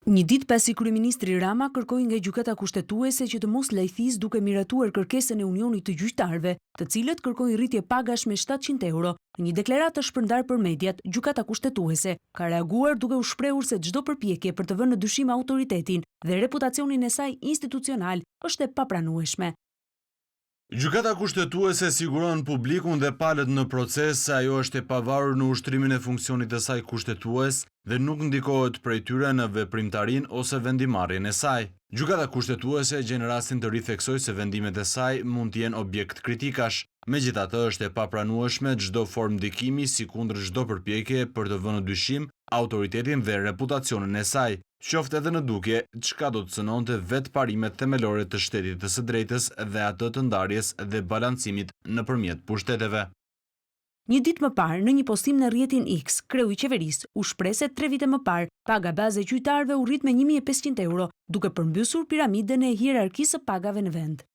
Një ditë pasi kryeministri Rama kërkoi nga gjykata kushtetuese që të mos lajthisë duke miratuar kërkesën e Unionit të Gjyqtarëve, të cilët kërkojnë rritje pagash me 700 euro. Në një deklaratë të shpërndarë për mediat, gjykata kushtetuese ka reaguar duke u shprehur se çdo përpjekje për të vënë në dyshim autoritetin dhe reputacionin e saj institucional është e papranueshme. Gjykata kushtetuese siguron publikun dhe palët në proces se ajo është e pavarur në ushtrimin e funksionit të saj kushtetues dhe nuk ndikohet prej tyre në veprimtarinë ose vendimarrjen e saj. Gjykata kushtetuese gjen rastin të ritheksoj se vendimet e saj mund të jenë objekt kritikash. Megjithatë, është e papranueshme çdo formë ndikimi si kundër çdo përpjekje për të vënë në dyshim autoritetin dhe reputacionin e saj, qoftë edhe në dukje çka do të cënonte vetë parimet themelore të shtetit të së drejtës dhe atë të ndarjes dhe balancimit nëpërmjet pushteteve. Një ditë më parë, në një postim në rrjetin X, kreu i qeverisë u shpreh se 3 vite më parë, paga baze e gjyqtarëve u rrit me 1500 euro, duke përmbysur piramidën e hierarkisë së pagave në vend.